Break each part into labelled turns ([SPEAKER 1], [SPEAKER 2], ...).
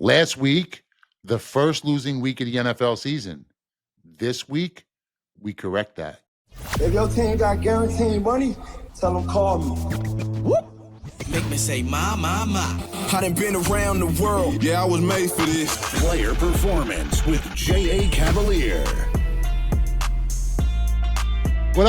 [SPEAKER 1] Last week, the first losing week of the NFL season. This week, we correct that.
[SPEAKER 2] If your team got guaranteed money, tell them call me.
[SPEAKER 3] Whoop. Make me say, my. I done been around the world.
[SPEAKER 4] Yeah, I was made for this.
[SPEAKER 5] Player Performance with J.A. Cavalier.
[SPEAKER 1] What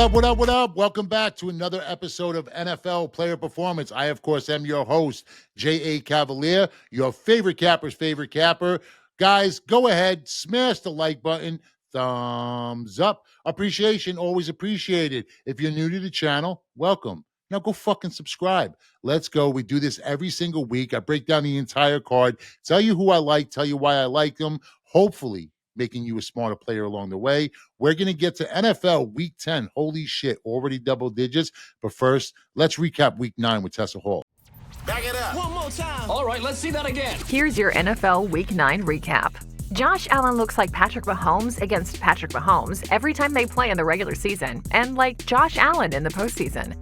[SPEAKER 1] up? Welcome back to another episode of NFL Player Performance. I, of course, am your host, J.A. Cavalier, your favorite capper's favorite capper. Guys, go ahead, smash the like button, thumbs up. Appreciation, always appreciated. If you're new to the channel, welcome. Now go fucking subscribe. Let's go. We do this every single week. I break down the entire card, tell you who I like, tell you why I like them, hopefully making you a smarter player along the way. We're going to get to NFL Week 10. Holy shit, already double digits. But first, let's recap Week 9 with Tessa Hall.
[SPEAKER 5] Back it up.
[SPEAKER 3] One more time.
[SPEAKER 6] All right, let's see that again.
[SPEAKER 7] Here's your NFL Week 9 recap. Josh Allen looks like Patrick Mahomes against Patrick Mahomes every time they play in the regular season, and like Josh Allen in the postseason.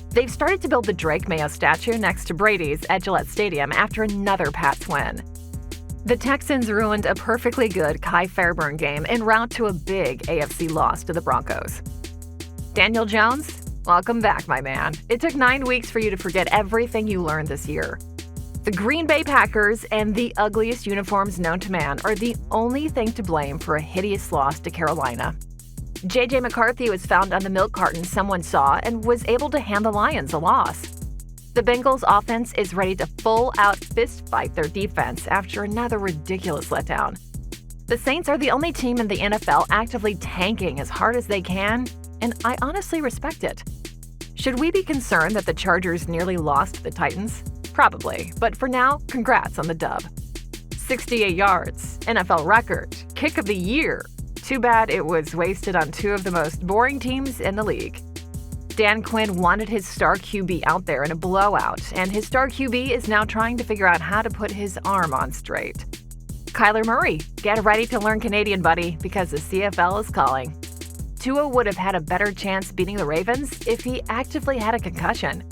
[SPEAKER 7] They've started to build the Drake Mayo statue next to Brady's at Gillette Stadium after another Pats win. The Texans ruined a perfectly good Kai Fairburn game en route to a big AFC loss to the Broncos. Daniel Jones, welcome back, my man. It took 9 weeks for you to forget everything you learned this year. The Green Bay Packers and the ugliest uniforms known to man are the only thing to blame for a hideous loss to Carolina. J.J. McCarthy was found on the milk carton someone saw and was able to hand the Lions a loss. The Bengals offense is ready to full-out fist-fight their defense after another ridiculous letdown. The Saints are the only team in the NFL actively tanking as hard as they can, and I honestly respect it. Should we be concerned that the Chargers nearly lost to the Titans? Probably, but for now, congrats on the dub. 68 yards, NFL record, kick of the year. Too bad it was wasted on two of the most boring teams in the league. Dan Quinn wanted his star QB out there in a blowout, and his star QB is now trying to figure out how to put his arm on straight. Kyler Murray, get ready to learn Canadian, buddy, because the CFL is calling. Tua would have had a better chance beating the Ravens if he actively had a concussion.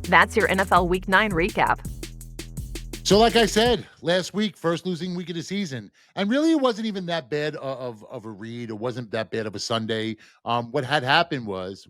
[SPEAKER 7] That's your NFL Week 9 recap.
[SPEAKER 1] So like I said, last week, first losing week of the season. And really, it wasn't even that bad of a read. It wasn't that bad of a Sunday. What had happened was,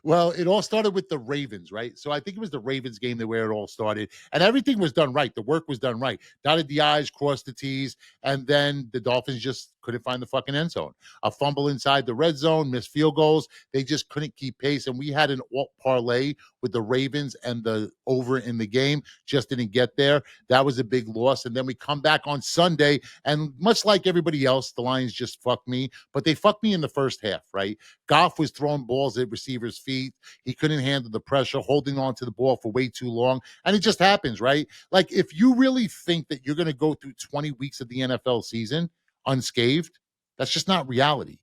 [SPEAKER 1] well, it all started with the Ravens, right? So I think it was the Ravens game where it all started. And everything was done right. The work was done right. Dotted the I's, crossed the T's. And then the Dolphins just couldn't find the fucking end zone. A fumble inside the red zone, missed field goals. They just couldn't keep pace. And we had an alt parlay with the Ravens and the over in the game. Just didn't get there. That was a big loss. And then we come back on Sunday, and much like everybody else, the Lions just fucked me. But they fucked me in the first half, right? Goff was throwing balls at receivers' feet. He couldn't handle the pressure, holding on to the ball for way too long. And it just happens, right? Like, if you really think that you're going to go through 20 weeks of the NFL season unscathed, that's just not reality.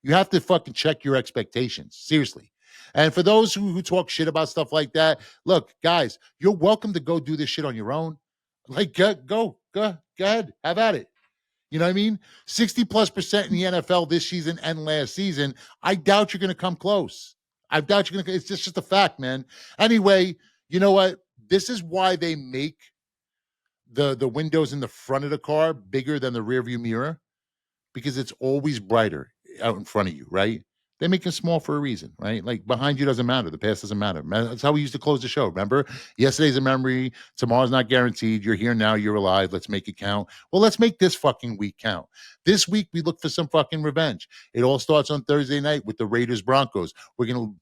[SPEAKER 1] You have to fucking check your expectations. Seriously. And for those who talk shit about stuff like that, look, guys, you're welcome to go do this shit on your own. Like, go ahead, have at it. You know what I mean? 60+% in the NFL this season and last season. I doubt you're going to come close. I doubt you're going to. It's just a fact, man. Anyway, you know what? This is why they make the windows in the front of the car bigger than the rearview mirror, because it's always brighter out in front of you, right? They make it small for a reason, right? Like, behind you doesn't matter. The past doesn't matter. That's how we used to close the show. Remember? Yesterday's a memory. Tomorrow's not guaranteed. You're here now. You're alive. Let's make it count. Well, let's make this fucking week count. This week, we look for some fucking revenge. It all starts on Thursday night with the Raiders Broncos. We're going to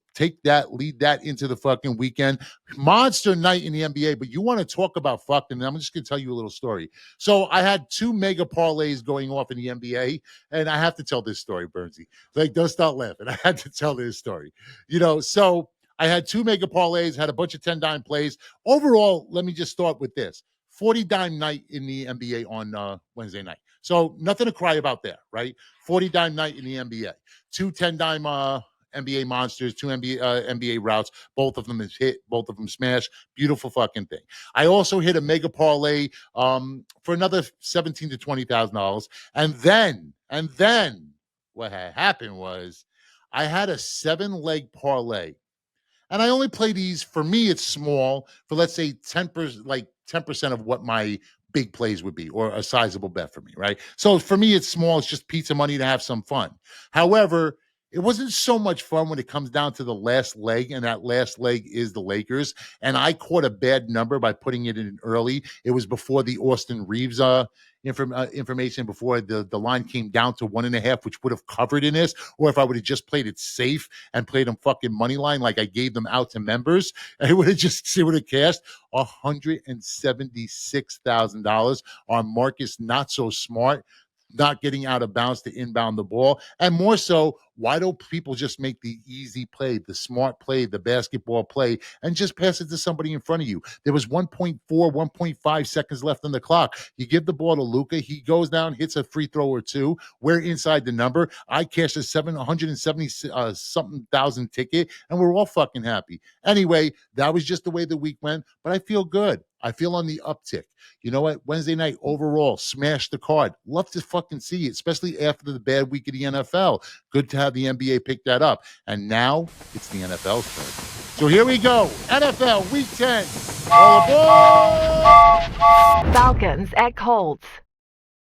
[SPEAKER 1] lead that into the fucking weekend. Monster night in the NBA, but you want to talk about fucking, I'm just going to tell you a little story. So I had 2 mega parlays going off in the NBA, and I have to tell this story, Bernsey. Like, don't start laughing. I had to tell this story. So I had 2 mega parlays, had a bunch of 10-dime plays. Overall, let me just start with this. 40-dime night in the NBA on Wednesday night. So nothing to cry about there, right? 40-dime night in the NBA. 2 10-dime NBA monsters, 2 NBA routes. Both of them is hit. Both of them smash. Beautiful fucking thing. I also hit a mega parlay for another $17,000 to $20,000. And then what had happened was I had a 7-leg parlay. And I only play these, for me, it's small, for let's say 10%, like 10% of what my big plays would be, or a sizable bet for me, right? So for me, it's small. It's just pizza money to have some fun. However, it wasn't so much fun when it comes down to the last leg, and that last leg is the Lakers. And I caught a bad number by putting it in early. It was before the Austin Reeves information, before the line came down to 1.5, which would have covered in this. Or if I would have just played it safe and played them fucking money line like I gave them out to members, it would have cashed $176,000 on Marcus Not So Smart not getting out of bounds to inbound the ball. And more so, why don't people just make the easy play, the smart play, the basketball play, and just pass it to somebody in front of you? There was 1.4, 1.5 seconds left on the clock. You give the ball to Luka. He goes down, hits a free throw or two. We're inside the number. I cashed a 770 something thousand ticket, and we're all fucking happy. Anyway, that was just the way the week went, but I feel good. I feel on the uptick. You know what? Wednesday night, overall, smash the card. Love to fucking see it, especially after the bad week of the NFL. Good to have the NBA pick that up. And now it's the NFL's turn. So here we go. NFL Week 10. All aboard!
[SPEAKER 7] Falcons at Colts.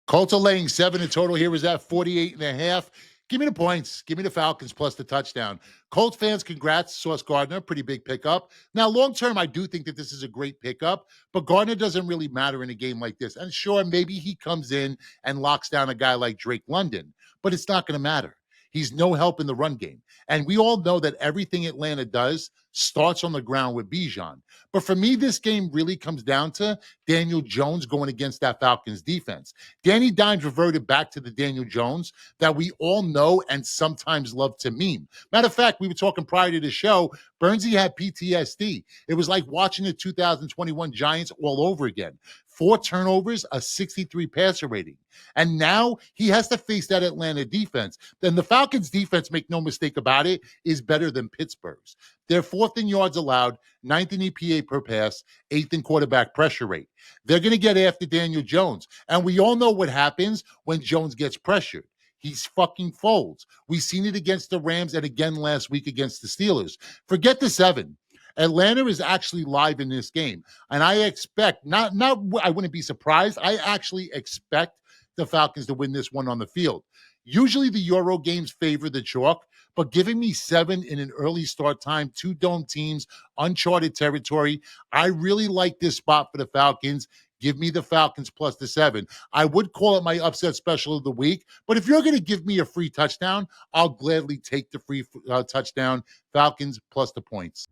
[SPEAKER 1] Colts are laying 7 in total. Here is at 48.5. Give me the points. Give me the Falcons plus the touchdown. Colts fans, congrats. Sauce Gardner, pretty big pickup. Now, long term, I do think that this is a great pickup, but Gardner doesn't really matter in a game like this. And sure, maybe he comes in and locks down a guy like Drake London, but it's not going to matter. He's no help in the run game. And we all know that everything Atlanta does starts on the ground with Bijan. But for me, this game really comes down to Daniel Jones going against that Falcons defense. Danny Dimes reverted back to the Daniel Jones that we all know and sometimes love to meme. Matter of fact, we were talking prior to the show, Bernsey had PTSD. It was like watching the 2021 Giants all over again. 4 turnovers, a 63 passer rating. And now he has to face that Atlanta defense. Then the Falcons defense, make no mistake about it, is better than Pittsburgh's. They're 4th in yards allowed, 9th in EPA per pass, 8th in quarterback pressure rate. They're going to get after Daniel Jones. And we all know what happens when Jones gets pressured. He's fucking folds. We've seen it against the Rams and again last week against the Steelers. Forget the 7. Atlanta is actually live in this game. And I expect, I wouldn't be surprised. I actually expect the Falcons to win this one on the field. Usually the Euro games favor the chalk, but giving me 7 in an early start time, 2 dome teams, uncharted territory, I really like this spot for the Falcons. Give me the Falcons plus the 7. I would call it my upset special of the week, but if you're going to give me a free touchdown, I'll gladly take the free touchdown. Falcons plus the points.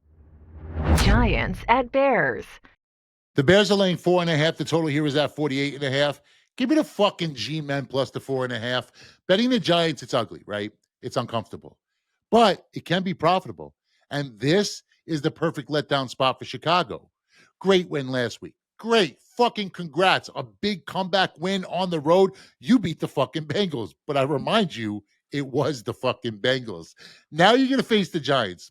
[SPEAKER 7] Giants at Bears.
[SPEAKER 1] The Bears are laying 4.5. The total here is at 48.5. Give me the fucking G-men plus the 4.5. Betting the Giants, it's ugly, right? It's uncomfortable. But it can be profitable. And this is the perfect letdown spot for Chicago. Great win last week. Great. Fucking congrats. A big comeback win on the road. You beat the fucking Bengals. But I remind you, it was the fucking Bengals. Now you're going to face the Giants.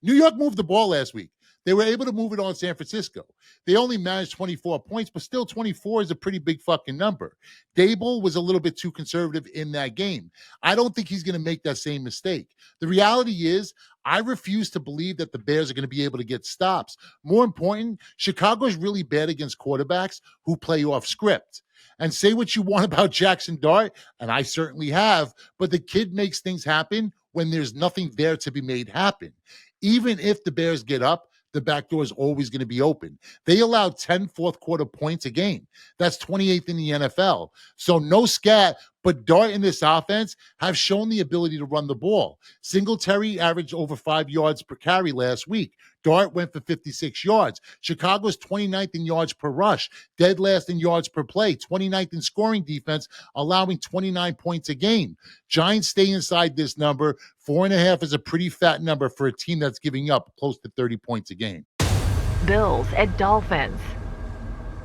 [SPEAKER 1] New York moved the ball last week. They were able to move it on San Francisco. They only managed 24 points, but still 24 is a pretty big fucking number. Dable was a little bit too conservative in that game. I don't think he's going to make that same mistake. The reality is, I refuse to believe that the Bears are going to be able to get stops. More important, Chicago is really bad against quarterbacks who play off script. And say what you want about Jackson Dart, and I certainly have, but the kid makes things happen when there's nothing there to be made happen. Even if the Bears get up, the back door is always going to be open. They allowed 10 fourth quarter points a game. That's 28th in the NFL. So no scat, but Dart in this offense have shown the ability to run the ball. Singletary averaged over 5 yards per carry last week. Dart went for 56 yards. Chicago's 29th in yards per rush, dead last in yards per play, 29th in scoring defense, allowing 29 points a game. Giants stay inside this number. 4.5 is a pretty fat number for a team that's giving up close to 30 points a game.
[SPEAKER 7] Bills at Dolphins.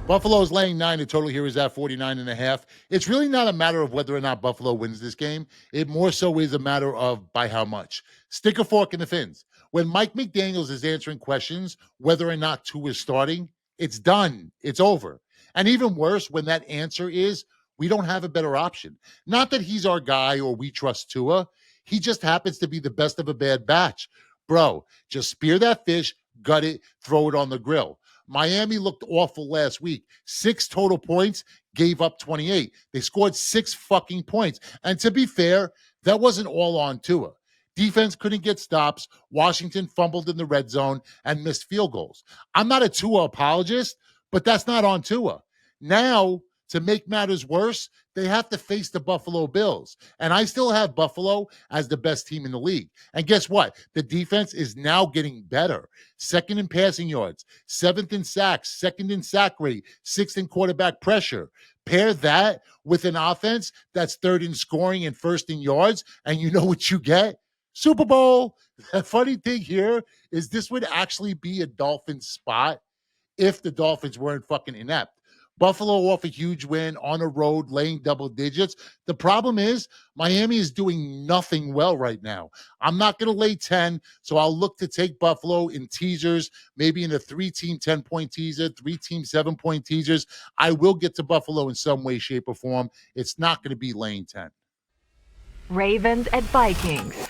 [SPEAKER 1] Buffalo's laying 9. The total here is at 49.5. It's really not a matter of whether or not Buffalo wins this game. It more so is a matter of by how much. Stick a fork in the fins. When Mike McDaniels is answering questions whether or not Tua is starting, it's done. It's over. And even worse, when that answer is, we don't have a better option. Not that he's our guy or we trust Tua. He just happens to be the best of a bad batch. Bro, just spear that fish, gut it, throw it on the grill. Miami looked awful last week. 6 total points, gave up 28. They scored 6 fucking points. And to be fair, that wasn't all on Tua. Defense couldn't get stops. Washington fumbled in the red zone and missed field goals. I'm not a Tua apologist, but that's not on Tua. Now, to make matters worse, they have to face the Buffalo Bills. And I still have Buffalo as the best team in the league. And guess what? The defense is now getting better. 2nd in passing yards, 7th in sacks, 2nd in sack rate, 6th in quarterback pressure. Pair that with an offense that's 3rd in scoring and 1st in yards, and you know what you get? Super Bowl. The funny thing here is this would actually be a Dolphins spot if the Dolphins weren't fucking inept. Buffalo off a huge win on the road, laying double digits. The problem is Miami is doing nothing well right now. I'm not going to lay 10, so I'll look to take Buffalo in teasers, maybe in a 3-team 10-point teaser, 3-team 7-point teasers. I will get to Buffalo in some way, shape, or form. It's not going to be laying 10.
[SPEAKER 7] Ravens at Vikings.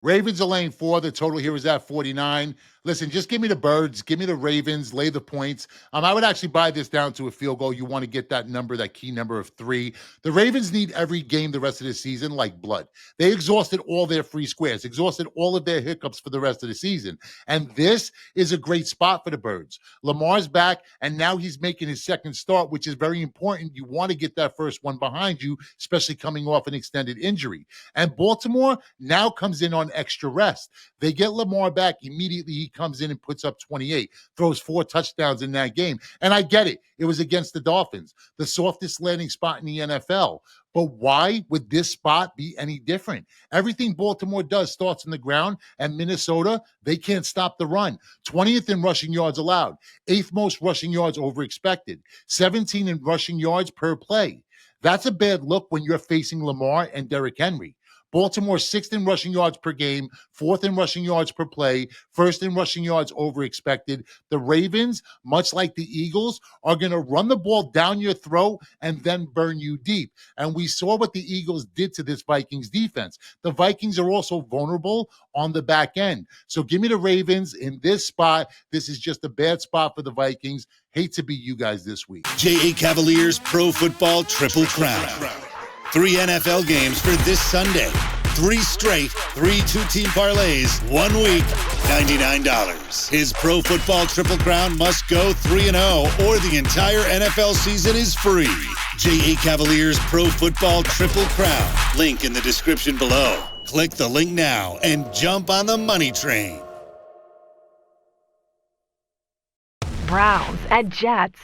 [SPEAKER 1] Ravens are laying 4. The total here is at 49. Listen, just give me the birds. Give me the Ravens. Lay the points. I would actually buy this down to a field goal. You want to get that number, that key number of 3. The Ravens need every game the rest of the season like blood. They exhausted all their free squares, exhausted all of their hiccups for the rest of the season. And this is a great spot for the birds. Lamar's back, and now he's making his second start, which is very important. You want to get that first one behind you, especially coming off an extended injury. And Baltimore now comes in on extra rest. They get Lamar back immediately. He comes in and puts up 28, throws 4 touchdowns in that game. And I get it. It was against the Dolphins, the softest landing spot in the NFL. But why would this spot be any different? Everything Baltimore does starts on the ground, and Minnesota, they can't stop the run. 20th in rushing yards allowed, 8th most rushing yards over expected, 17 in rushing yards per play. That's a bad look when you're facing Lamar and Derrick Henry. Baltimore 6th in rushing yards per game, 4th in rushing yards per play, 1st in rushing yards over expected. The Ravens, much like the Eagles, are going to run the ball down your throat and then burn you deep. And we saw what the Eagles did to this Vikings defense. The Vikings are also vulnerable on the back end. So give me the Ravens in this spot. This is just a bad spot for the Vikings. Hate to be you guys this week.
[SPEAKER 5] J.A. Cavaliers Pro Football Triple Crown. 3 NFL games for this Sunday. 3 straight, 3 2-team parlays, 1 week, $99. His Pro Football Triple Crown must go 3-0 or the entire NFL season is free. J.A. Cavaliers Pro Football Triple Crown. Link in the description below. Click the link now and jump on the money train.
[SPEAKER 7] Browns at Jets.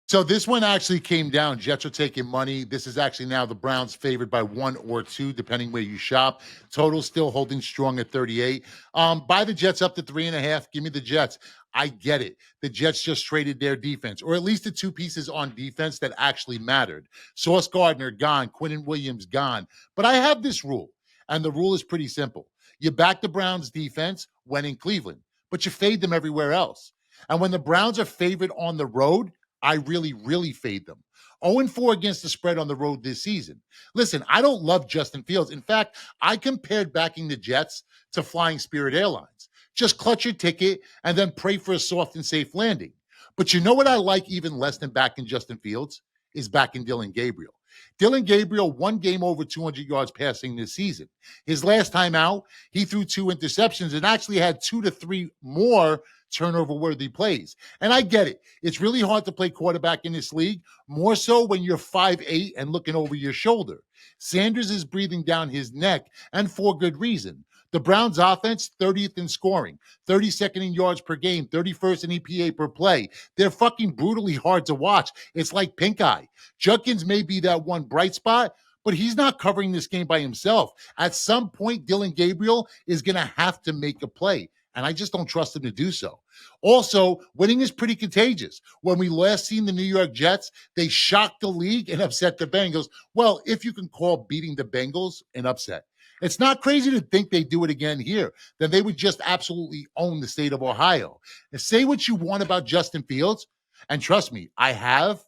[SPEAKER 1] So this one actually came down. Jets are taking money. This is actually now the Browns favored by 1 or 2, depending where you shop. Total still holding strong at 38. Buy the Jets up to 3.5. Give me the Jets. I get it. The Jets just traded their defense, or at least the 2 pieces on defense that actually mattered. Sauce Gardner gone. Quinnen Williams gone. But I have this rule, and the rule is pretty simple. You back the Browns defense when in Cleveland, but you fade them everywhere else. And when the Browns are favored on the road, I really, really fade them. 0-4 against the spread on the road this season. Listen, I don't love Justin Fields. In fact, I compared backing the Jets to flying Spirit Airlines. Just clutch your ticket and then pray for a soft and safe landing. But you know what I like even less than backing Justin Fields? Is backing Dylan Gabriel. Dylan Gabriel, 1 game over 200 yards passing this season. His last time out, he threw 2 interceptions and actually had 2 to 3 more turnover-worthy plays. And I get it. It's really hard to play quarterback in this league, more so when you're 5'8" and looking over your shoulder. Sanders is breathing down his neck, and for good reason. The Browns offense, 30th in scoring, 32nd in yards per game, 31st in EPA per play. They're fucking brutally hard to watch. It's like pink eye. Judkins may be that one bright spot, but he's not covering this game by himself. At some point, Dylan Gabriel is going to have to make a play, and I just don't trust him to do so. Also, winning is pretty contagious. When we last seen the New York Jets, they shocked the league and upset the Bengals. Well, if you can call beating the Bengals an upset. It's not crazy to think they do it again here. Then they would just absolutely own the state of Ohio. And say what you want about Justin Fields, and trust me, I have,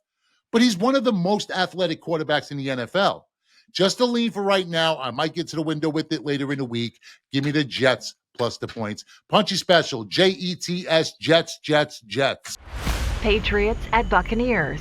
[SPEAKER 1] but he's one of the most athletic quarterbacks in the NFL. Just a lean for right now. I might get to the window with it later in the week. Give me the Jets plus the points. Punchy special, Jets, Jets.
[SPEAKER 7] Patriots at Buccaneers.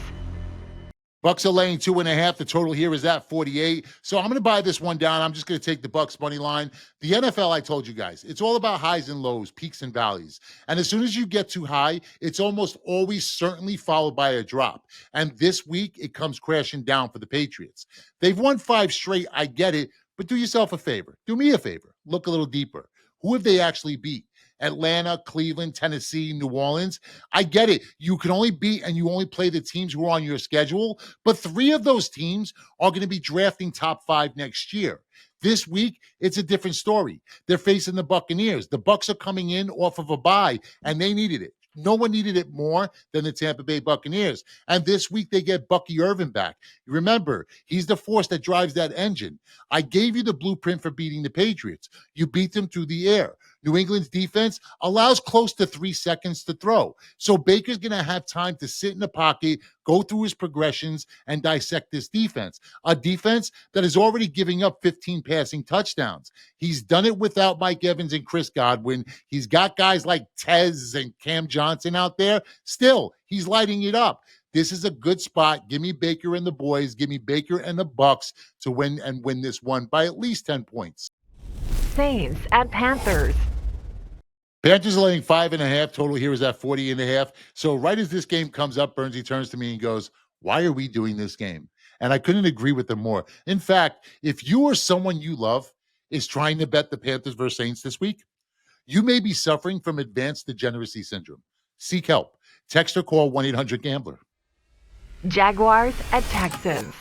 [SPEAKER 1] Bucks are laying 2.5. The total here is at 48. So I'm going to buy this one down. I'm just going to take the Bucks money line. The NFL, I told you guys, it's all about highs and lows, peaks and valleys. And as soon as you get too high, it's almost always certainly followed by a drop. And this week, it comes crashing down for the Patriots. They've won 5 straight. I get it. But do yourself a favor. Do me a favor. Look a little deeper. Who have they actually beat? Atlanta, Cleveland, Tennessee, New Orleans. I get it. You can only beat and you only play the teams who are on your schedule, but 3 of those teams are going to be drafting top 5 next year. This week, it's a different story. They're facing the Buccaneers. The Bucs are coming in off of a bye, and they needed it. No one needed it more than the Tampa Bay Buccaneers. And this week, they get Bucky Irvin back. Remember, he's the force that drives that engine. I gave you the blueprint for beating the Patriots. You beat them through the air. New England's defense allows close to 3 seconds to throw. So Baker's going to have time to sit in the pocket, go through his progressions, and dissect this defense. A defense that is already giving up 15 passing touchdowns. He's done it without Mike Evans and Chris Godwin. He's got guys like Tez and Cam Johnson out there. Still, he's lighting it up. This is a good spot. Give me Baker and the boys. Give me Baker and the Bucks to win this one by at least 10 points.
[SPEAKER 7] Saints at Panthers.
[SPEAKER 1] Panthers are laying 5.5. Total here is at 40.5. So right as this game comes up, Bernsey turns to me and goes, why are we doing this game? And I couldn't agree with him more. In fact, if you or someone you love is trying to bet the Panthers versus Saints this week, you may be suffering from advanced degeneracy syndrome. Seek help. Text or call 1-800-GAMBLER.
[SPEAKER 7] Jaguars at Texans.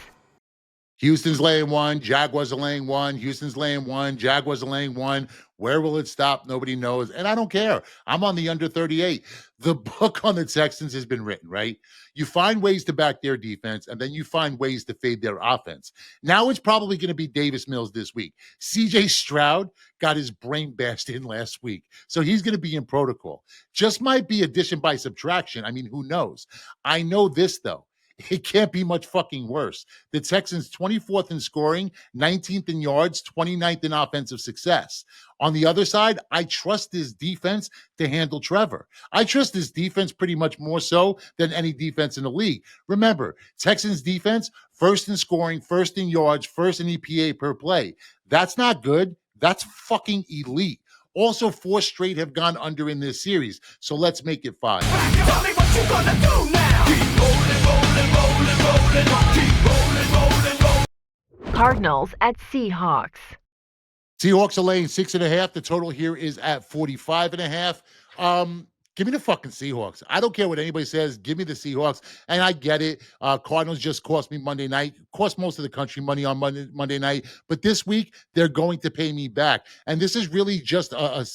[SPEAKER 1] Houston's laying 1. Jaguars are laying 1. Houston's laying 1. Jaguars are laying 1. Where will it stop? Nobody knows. And I don't care. I'm on the under 38. The book on the Texans has been written, right? You find ways to back their defense, and then you find ways to fade their offense. Now it's probably going to be Davis Mills this week. CJ Stroud got his brain bashed in last week, so he's going to be in protocol. Just might be addition by subtraction. I mean, who knows? I know this, though. It can't be much fucking worse. The Texans 24th in scoring, 19th in yards, 29th in offensive success. On the other side, I trust this defense to handle Trevor. I trust this defense pretty much more so than any defense in the league. Remember, Texans defense, first in scoring, first in yards, first in EPA per play. That's not good. That's fucking elite. Also, 4 straight have gone under in this series, so let's make it 5.
[SPEAKER 3] Tell me what you gonna do now. Keep rolling, rolling.
[SPEAKER 7] Cardinals at Seahawks.
[SPEAKER 1] Seahawks are laying 6.5. The total here is at 45.5. Give me the fucking Seahawks. I don't care what anybody says. Give me the Seahawks. And I get it. Cardinals just cost me Monday night. Cost most of the country money on Monday night. But this week, they're going to pay me back. And this is really just a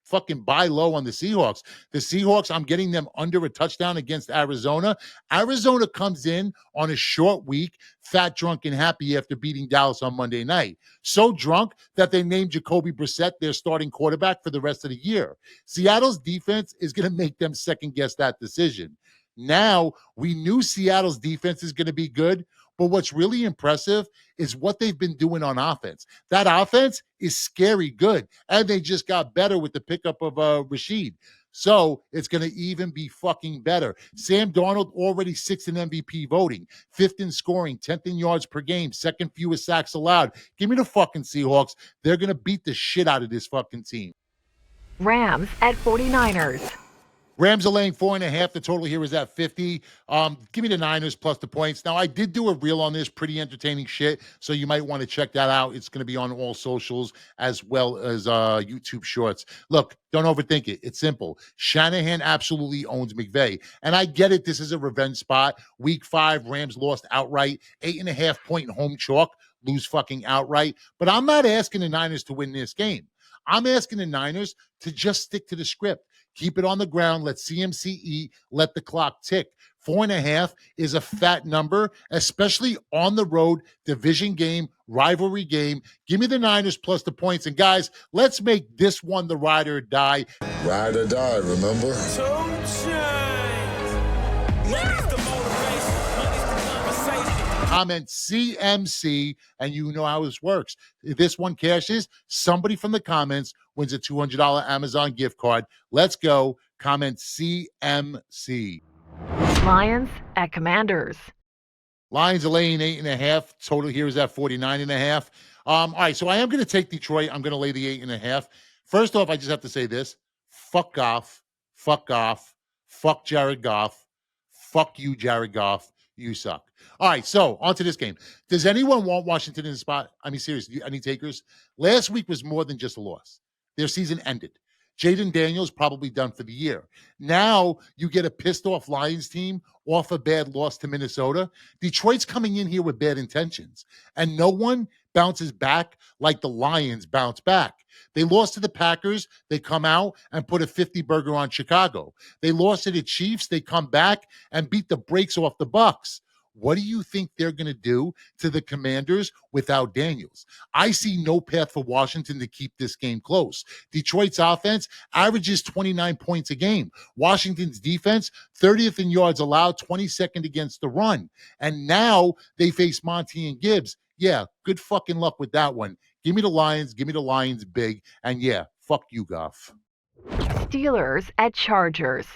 [SPEAKER 1] fucking buy low on the Seahawks. The Seahawks, I'm getting them under a touchdown against Arizona. Arizona comes in on a short week, fat, drunk, and happy after beating Dallas on Monday night. So drunk that they named Jacoby Brissett their starting quarterback for the rest of the year. Seattle's defense is going to make them second-guess that decision. Now, we knew Seattle's defense is going to be good, but what's really impressive is what they've been doing on offense. That offense is scary good, and they just got better with the pickup of Rashid. So it's going to even be fucking better. Sam Darnold already 6th in MVP voting, 5th in scoring, 10th in yards per game, 2nd fewest sacks allowed. Give me the fucking Seahawks. They're going to beat the shit out of this fucking team.
[SPEAKER 7] Rams at 49ers.
[SPEAKER 1] Rams are laying 4.5. The total here is at 50. Give me the Niners plus the points. Now, I did do a reel on this, pretty entertaining shit, so you might want to check that out. It's going to be on all socials as well as YouTube Shorts. Look, don't overthink it. It's simple. Shanahan absolutely owns McVay, and I get it. This is a revenge spot. Week 5, Rams lost outright. 8.5-point home chalk, lose fucking outright. But I'm not asking the Niners to win this game. I'm asking the Niners to just stick to the script. Keep it on the ground. Let CMC eat. Let the clock tick. 4.5 is a fat number, especially on the road, division game, rivalry game. Give me the Niners plus the points. And guys, let's make this one the ride or die.
[SPEAKER 2] Ride or die, remember?
[SPEAKER 1] comment CMC, and you know how this works. If this one cashes, somebody from the comments wins a $200 Amazon gift card. Let's go. Comment CMC.
[SPEAKER 7] Lions at Commanders.
[SPEAKER 1] Lions are laying 8.5. Total here is at 49.5. All right, so I am going to take Detroit. I'm going to lay the 8.5. First off, I just have to say this. Fuck Goff. Fuck Goff. Fuck Jared Goff. Fuck you, Jared Goff. You suck. All right, so on to this game. Does anyone want Washington in the spot? I mean, seriously, any takers? Last week was more than just a loss. Their season ended. Jaden Daniels probably done for the year. Now you get a pissed-off Lions team off a bad loss to Minnesota. Detroit's coming in here with bad intentions, and no one bounces back like the Lions bounce back. They lost to the Packers. They come out and put a 50 burger on Chicago. They lost to the Chiefs. They come back and beat the brakes off the Bucs. What do you think they're going to do to the Commanders without Daniels? I see no path for Washington to keep this game close. Detroit's offense averages 29 points a game. Washington's defense, 30th in yards allowed, 22nd against the run. And now they face Monty and Gibbs. Yeah, good fucking luck with that one. Give me the Lions. Give me the Lions big. And yeah, fuck you, Goff.
[SPEAKER 7] Steelers at Chargers.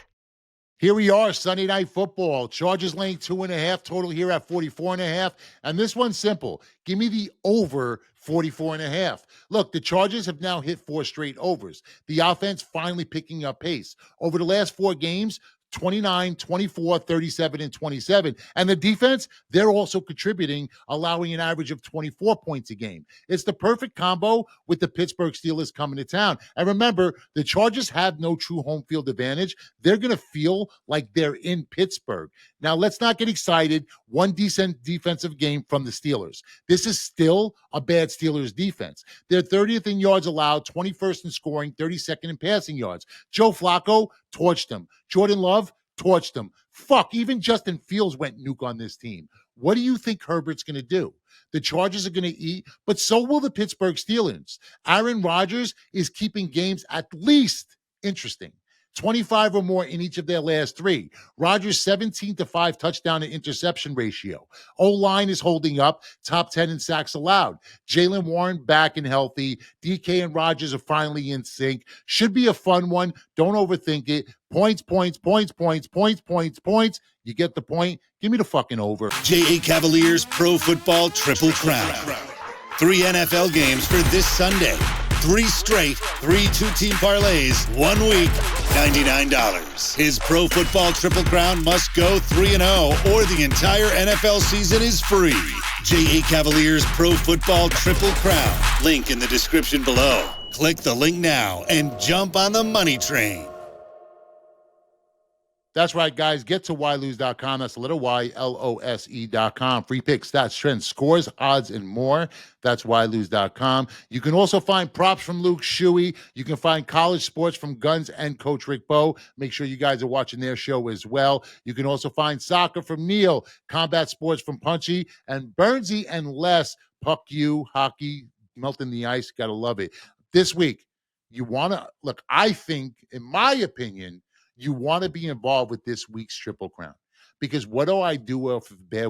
[SPEAKER 1] Here we are, Sunday Night Football. Chargers laying 2.5, total here at 44.5. And this one's simple. Give me the over 44.5. Look, the Chargers have now hit 4 straight overs. The offense finally picking up pace. Over the last 4 games, 29, 24, 37, and 27. And the defense, they're also contributing, allowing an average of 24 points a game. It's the perfect combo with the Pittsburgh Steelers coming to town. And remember, the Chargers have no true home field advantage. They're going to feel like they're in Pittsburgh. Now, let's not get excited. One decent defensive game from the Steelers. This is still a bad Steelers defense. They're 30th in yards allowed, 21st in scoring, 32nd in passing yards. Joe Flacco torched them. Jordan Love torched them. Fuck, even Justin Fields went nuke on this team. What do you think Herbert's going to do? The Chargers are going to eat, but so will the Pittsburgh Steelers. Aaron Rodgers is keeping games at least interesting. 25 or more in each of their last 3. Rodgers 17-5 touchdown to interception ratio. O-line is holding up, top 10 in sacks allowed. Jaylen Warren back and healthy. DK and Rodgers are finally in sync. Should be a fun one. Don't overthink it. Points. You get the point. Give me the fucking over.
[SPEAKER 5] J.A. Cavaliers Pro Football Triple Crown. 3 NFL games for this Sunday. 3 straight, 3 two-team parlays, 1 week, $99. His Pro Football Triple Crown must go 3-0 or the entire NFL season is free. J.A. Cavaliers Pro Football Triple Crown. Link in the description below. Click the link now and jump on the money train.
[SPEAKER 1] That's right, guys. Get to ylose.com. That's a little YLOSE.com. Free picks, stats, trends, scores, odds, and more. That's ylose.com. You can also find props from Luke Shuey. You can find college sports from Guns and Coach Rick Bowe. Make sure you guys are watching their show as well. You can also find soccer from Neil, combat sports from Punchy, and Burnsy and Les. Puck you, hockey, melting the ice. Got to love it. This week, you want to, look, I think, in my opinion, you want to be involved with this week's Triple Crown. Because what do I do after a bad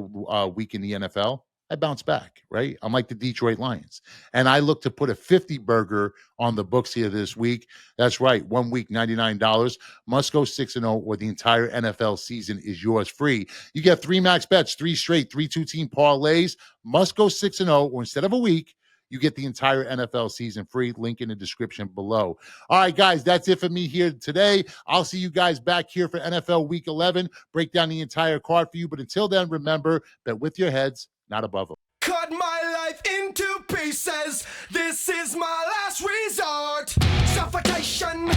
[SPEAKER 1] week in the NFL? I bounce back, right? I'm like the Detroit Lions. And I look to put a 50 burger on the books here this week. That's right, 1 week, $99. Must go 6-0 or the entire NFL season is yours free. You get 3 max bets, 3 straight, 3 two-team parlays. Must go 6-0 or instead of a week, you get the entire NFL season free. Link in the description below. All right, guys, that's it for me here today. I'll see you guys back here for NFL Week 11. Break down the entire card for you. But until then, remember, bet with your heads, not above them.
[SPEAKER 3] Cut my life into pieces. This is my last resort. Suffocation.